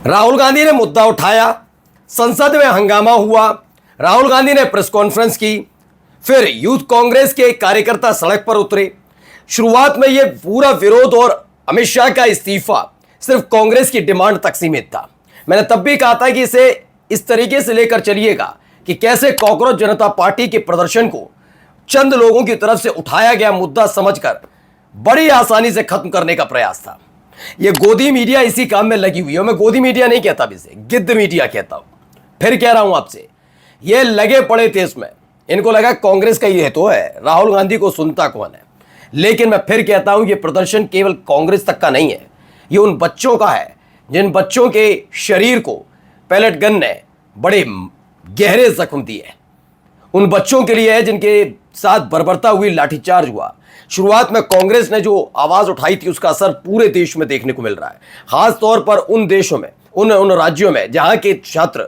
राहुल गांधी ने मुद्दा उठाया, संसद में हंगामा हुआ, राहुल गांधी ने प्रेस कॉन्फ्रेंस की, फिर यूथ कांग्रेस के कार्यकर्ता सड़क पर उतरे। शुरुआत में यह पूरा विरोध और अमित शाह का इस्तीफा सिर्फ कांग्रेस की डिमांड तक सीमित था। मैंने तब भी कहा था कि इसे इस तरीके से लेकर चलिएगा कि कैसे कॉकरोच जनता पार्टी के प्रदर्शन को चंद लोगों की तरफ से उठाया गया मुद्दा समझकर बड़ी आसानी से खत्म करने का प्रयास था। यह गोदी मीडिया इसी काम में लगी हुई है। मैं गोदी मीडिया नहीं कहता, इसे गिद्ध मीडिया कहता हूं। फिर कह रहा हूं आपसे, ये लगे पड़े थे इसमें। इनको लगा कांग्रेस का ये तो है, राहुल गांधी को सुनता कौन है। लेकिन मैं फिर कहता हूं, ये प्रदर्शन केवल कांग्रेस तक का नहीं है, ये उन बच्चों का है जिन बच्चों के शरीर को पैलेट गन ने बड़े गहरे जख्म दिए। उन बच्चों के लिए है जिनके साथ बर्बरता हुई, लाठीचार्ज हुआ। शुरुआत में कांग्रेस ने जो आवाज उठाई थी उसका असर पूरे देश में देखने को मिल रहा है। खास तौर पर उन देशों में, उन राज्यों में जहां के छात्र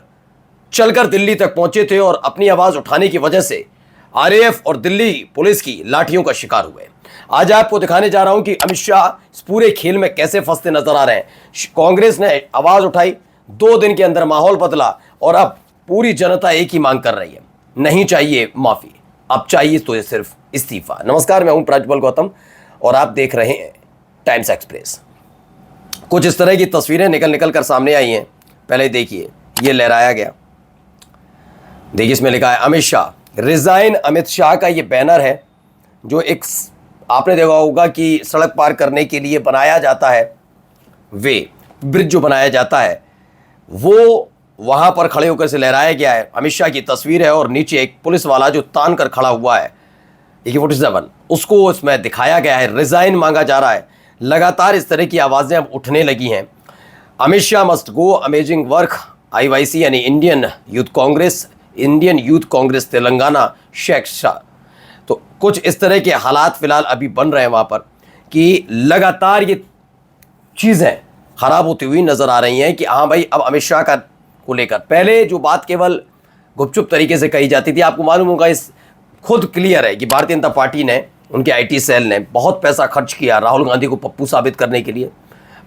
चलकर दिल्ली तक पहुंचे थे और अपनी आवाज उठाने की वजह से आरएएफ और दिल्ली पुलिस की लाठियों का शिकार हुए। आज आपको दिखाने जा रहा हूं कि अमित शाह इस पूरे खेल में कैसे फंसते नजर आ रहे हैं। कांग्रेस ने आवाज उठाई, 2 दिन के अंदर माहौल बदला और अब पूरी जनता एक ही मांग कर रही है, नहीं चाहिए माफी, अब चाहिए तो सिर्फ इस्तीफा। नमस्कार, मैं हूं प्रज्वल गौतम और आप देख रहे हैं टाइम्स एक्सप्रेस। कुछ इस तरह की तस्वीरें निकल कर सामने आई हैं। पहले देखिए, ये लहराया गया, देखिए इसमें लिखा है अमित शाह रिजाइन। अमित शाह का ये बैनर है जो एक आपने देखा होगा कि सड़क पार करने के लिए बनाया जाता है, वे ब्रिज जो बनाया जाता है वो वहां पर खड़े होकर से लहराया गया है। अमित शाह की तस्वीर है और नीचे एक पुलिस वाला जो तान कर खड़ा हुआ है AK-47, उसको इसमें दिखाया गया है। रिजाइन मांगा जा रहा है। लगातार इस तरह की आवाजें अब उठने लगी हैं। Amit Shah must go, amazing work, IYC यानी इंडियन यूथ कांग्रेस तेलंगाना शेख शाह। तो कुछ इस तरह के हालात फिलहाल अभी बन रहे हैं वहां पर कि लगातार ये चीजें खराब होती हुई नजर आ रही हैं कि हाँ भाई, अब अमित शाह का को लेकर पहले जो बात केवल गुपचुप तरीके से कही जाती थी, आपको मालूम होगा, इस खुद क्लियर है कि भारतीय जनता पार्टी ने, उनके IT सेल ने बहुत पैसा खर्च किया राहुल गांधी को पप्पू साबित करने के लिए,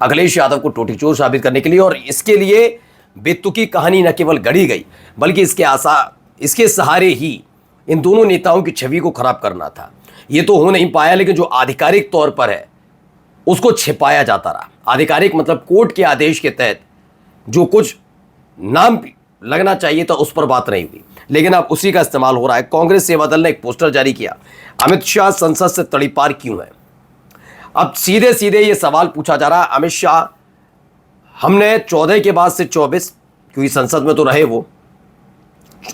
अखिलेश यादव को टोटी चोर साबित करने के लिए। और इसके लिए बेतुकी कहानी न केवल गढ़ी गई बल्कि इसके सहारे ही इन दोनों नेताओं की छवि को खराब करना था। ये तो हो नहीं पाया, लेकिन जो आधिकारिक तौर पर है उसको छिपाया जाता रहा। आधिकारिक मतलब कोर्ट के आदेश के तहत जो कुछ नाम लगना चाहिए था उस पर बात नहीं हुई, लेकिन अब उसी का इस्तेमाल हो रहा है। कांग्रेस सेवा दल ने एक पोस्टर जारी किया, अमित शाह संसद से तड़ीपार क्यों है। अब सीधे सीधे ये सवाल पूछा जा रहा है, अमित शाह, हमने 14 के बाद से 24, क्योंकि संसद में तो रहे वो,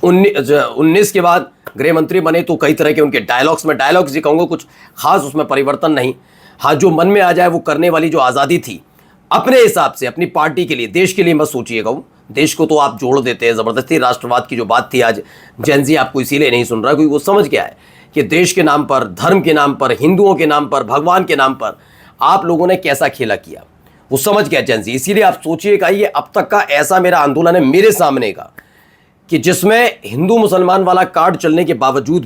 19 के बाद गृह मंत्री बने तो कई तरह के उनके डायलॉग्स ही कहूँगा, कुछ खास उसमें परिवर्तन नहीं। हाँ, जो मन में आ जाए वो करने वाली जो आज़ादी थी, अपने हिसाब से अपनी पार्टी के लिए, देश के लिए मत सोचिएगा। देश को तो आप जोड़ देते हैं ज़बरदस्ती। राष्ट्रवाद की जो बात थी, आज जेनजी आपको इसीलिए नहीं सुन रहा क्योंकि वो समझ गया है कि देश के नाम पर, धर्म के नाम पर, हिंदुओं के नाम पर, भगवान के नाम पर आप लोगों ने कैसा खेला किया, वो समझ गया जेनजी। इसीलिए आप सोचिएगा, ये अब तक का ऐसा मेरा आंदोलन है मेरे सामने का कि जिसमें हिंदू मुसलमान वाला कार्ड चलने के बावजूद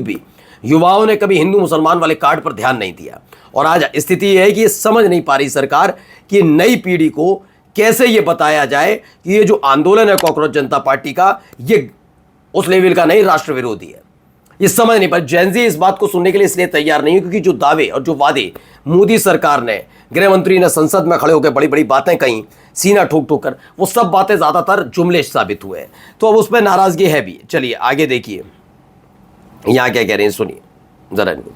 भी युवाओं ने कभी हिंदू मुसलमान वाले कार्ड पर ध्यान नहीं दिया। और आज स्थिति यह है कि ये समझ नहीं पा रही सरकार कि नई पीढ़ी को कैसे ये बताया जाए कि ये जो आंदोलन है कॉकरोच जनता पार्टी का, ये उस लेवल का नहीं, राष्ट्र विरोधी है। ये समझ नहीं पाई। जेनजी इस बात को सुनने के लिए इसलिए तैयार नहीं है क्योंकि जो दावे और जो वादे मोदी सरकार ने, गृह मंत्री ने संसद में खड़े होकर बड़ी बड़ी बातें कही, सीना ठोक ठोक कर, वो सब बातें ज्यादातर जुमले साबित हुए हैं। तो अब उस पर नाराजगी है भी। चलिए आगे देखिए, यहां क्या कह रहे हैं, सुनिए जरा इनको।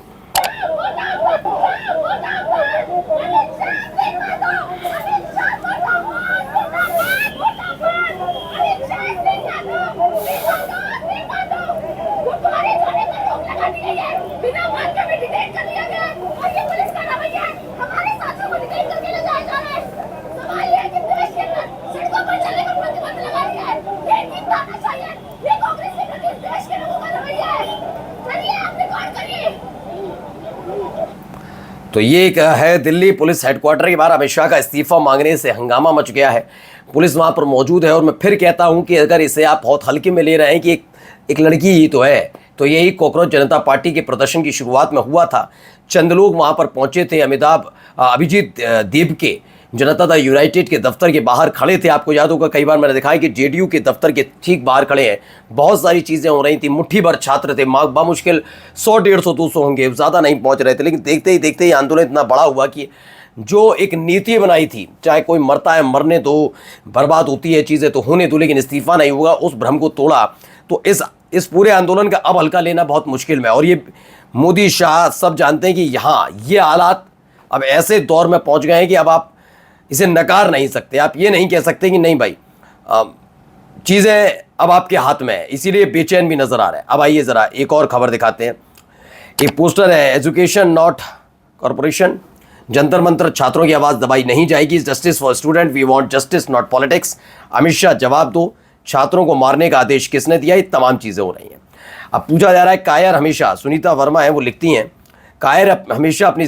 तो ये एक है दिल्ली पुलिस हेडक्वार्टर के बाहर अमित शाह का इस्तीफा मांगने से हंगामा मच गया है। पुलिस वहां पर मौजूद है और मैं फिर कहता हूं कि अगर इसे आप बहुत हल्के में ले रहे हैं कि एक लड़की ही तो है, तो यही कॉकरोच जनता पार्टी के प्रदर्शन की शुरुआत में हुआ था। चंद लोग वहां पर पहुंचे थे, अभिजीत देव के जनता दल यूनाइटेड के दफ्तर के बाहर खड़े थे। आपको याद होगा कई बार मैंने दिखाया कि जेडीयू के दफ्तर के ठीक बाहर खड़े हैं। बहुत सारी चीज़ें हो रही थी, मुट्ठी भर छात्र थे, बामुश्किल 100, 150, 200 होंगे, ज़्यादा नहीं पहुंच रहे थे। लेकिन देखते ही आंदोलन इतना बड़ा हुआ कि जो एक नीति बनाई थी, चाहे कोई मरता है मरने दो, बर्बाद होती है चीज़ें तो होने दो, लेकिन इस्तीफा नहीं होगा, उस भ्रम को तोड़ा। तो इस पूरे आंदोलन का अब हल्का लेना बहुत मुश्किल में है। और ये मोदी शाह सब जानते हैं कि यहाँ ये हालात अब ऐसे दौर में पहुंच गए हैं कि अब आप इसे नकार नहीं सकते। आप ये नहीं कह सकते कि नहीं भाई चीज़ें अब आपके हाथ में है, इसीलिए बेचैन भी नजर आ रहा है। अब आइए ज़रा एक और खबर दिखाते हैं। एक पोस्टर है, education not corporation, Jantar Mantar छात्रों की आवाज़ दबाई नहीं जाएगी, justice for student, we want justice not politics. Amit Shah जवाब दो, छात्रों को मारने का आदेश किसने दिया? ये तमाम चीज़ें हो रही हैं। अब पूछा जा रहा है, कायर हमेशा, सुनीता वर्मा है वो लिखती हैं, कायर हमेशा अपनी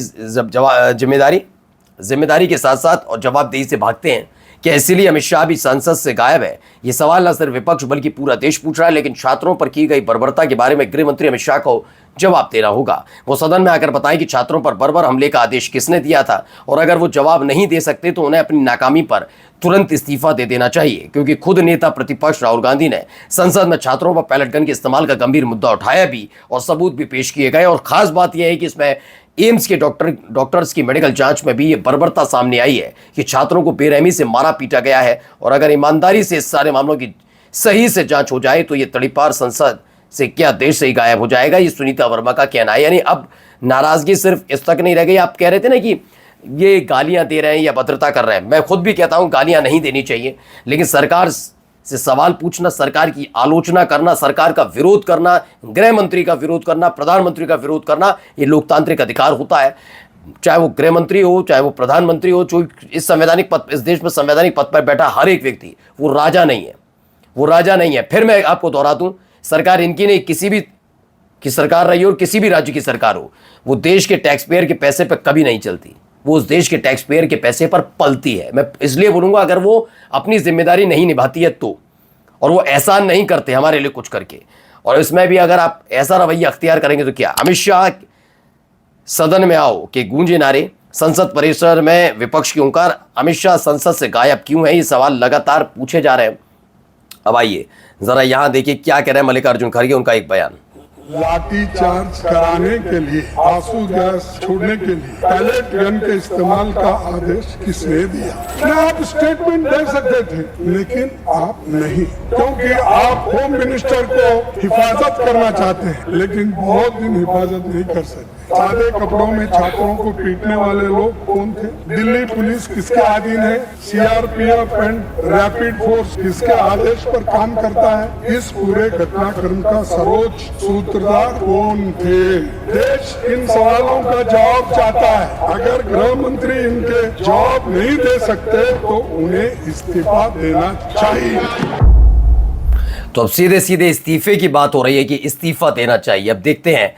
जिम्मेदारी के साथ साथ और जवाबदेही से भागते हैं। क्या इसीलिए अमित शाह भी संसद से गायब है? ये सवाल न सिर्फ विपक्ष बल्कि पूरा देश पूछ रहा है। लेकिन छात्रों पर की गई बर्बरता के बारे में गृह मंत्री अमित शाह को जवाब देना होगा। वो सदन में आकर बताएं कि छात्रों पर बर्बर हमले का आदेश किसने दिया था, और अगर वो जवाब नहीं दे सकते तो उन्हें अपनी नाकामी पर तुरंत इस्तीफा दे देना चाहिए। क्योंकि खुद नेता प्रतिपक्ष राहुल गांधी ने संसद में छात्रों पर पैलेट गन के इस्तेमाल का गंभीर मुद्दा उठाया भी और सबूत भी पेश किए गए। और खास बात यह है कि इसमें एम्स के डॉक्टर्स की मेडिकल जांच में भी ये बर्बरता सामने आई है कि छात्रों को बेरहमी से मारा पीटा गया है। और अगर ईमानदारी से इस सारे मामलों की सही से जांच हो जाए तो ये तड़ीपार संसद से क्या देश से ही गायब हो जाएगा। ये सुनीता वर्मा का कहना है। यानी अब नाराजगी सिर्फ इस तक नहीं रह गई। आप कह रहे थे ना कि ये गालियां दे रहे हैं या भद्रता कर रहे हैं, मैं खुद भी कहता हूं गालियां नहीं देनी चाहिए, लेकिन सरकार से सवाल पूछना, सरकार की आलोचना करना, सरकार का विरोध करना, गृह मंत्री का विरोध करना, प्रधानमंत्री का विरोध करना, ये लोकतांत्रिक अधिकार होता है। चाहे वो गृह मंत्री हो, चाहे वो प्रधानमंत्री हो, जो इस देश में संवैधानिक पद पर बैठा हर एक व्यक्ति, वो राजा नहीं है, वो राजा नहीं है। फिर मैं आपको दोहरा दूं, सरकार इनकी नहीं, किसी भी की सरकार रही हो और किसी भी राज्य की सरकार हो, वो देश के टैक्स पेयर के पैसे पर कभी नहीं चलती, वो उस देश के टैक्स पेयर के पैसे पर पलती है। मैं इसलिए बोलूंगा, अगर वो अपनी जिम्मेदारी नहीं निभाती है तो, और वो एहसान नहीं करते हमारे लिए कुछ करके, और इसमें भी अगर आप ऐसा रवैया अख्तियार करेंगे तो क्या? अमित शाह सदन में आओ के गूंजे नारे, संसद परिसर में विपक्ष की हुंकार, अमित शाह संसद से गायब क्यों है? ये सवाल लगातार पूछे जा रहे हैं। अब आइए जरा यहां देखिए क्या कह रहे हैं मल्लिकार्जुन खड़गे, उनका एक बयान। लाठी चार्ज कराने के लिए, आंसू गैस छोड़ने के लिए पैलेट गन के इस्तेमाल का आदेश किसने दिया? क्या आप स्टेटमेंट दे सकते थे, लेकिन आप नहीं, क्योंकि आप होम मिनिस्टर को हिफाजत करना चाहते हैं, लेकिन बहुत दिन हिफाजत नहीं कर सकते। सादे कपड़ों में छात्रों को पीटने वाले लोग कौन थे? दिल्ली पुलिस किसके अधीन है? सीआरपीएफ एंड रैपिड फोर्स किसके आदेश पर काम करता है? इस पूरे घटनाक्रम का सर्वोच्च सूत्रधार कौन थे? देश इन सवालों का जवाब चाहता है। अगर गृह मंत्री इनके जवाब नहीं दे सकते तो उन्हें इस्तीफा देना चाहिए। तो अब सीधे सीधे इस्तीफे की बात हो रही है कि इस्तीफा देना चाहिए। अब देखते हैं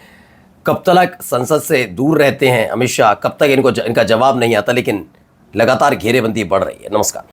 कब तक संसद से दूर रहते हैं अमित शाह, कब तक इनका जवाब नहीं आता, लेकिन लगातार घेरेबंदी बढ़ रही है। नमस्कार।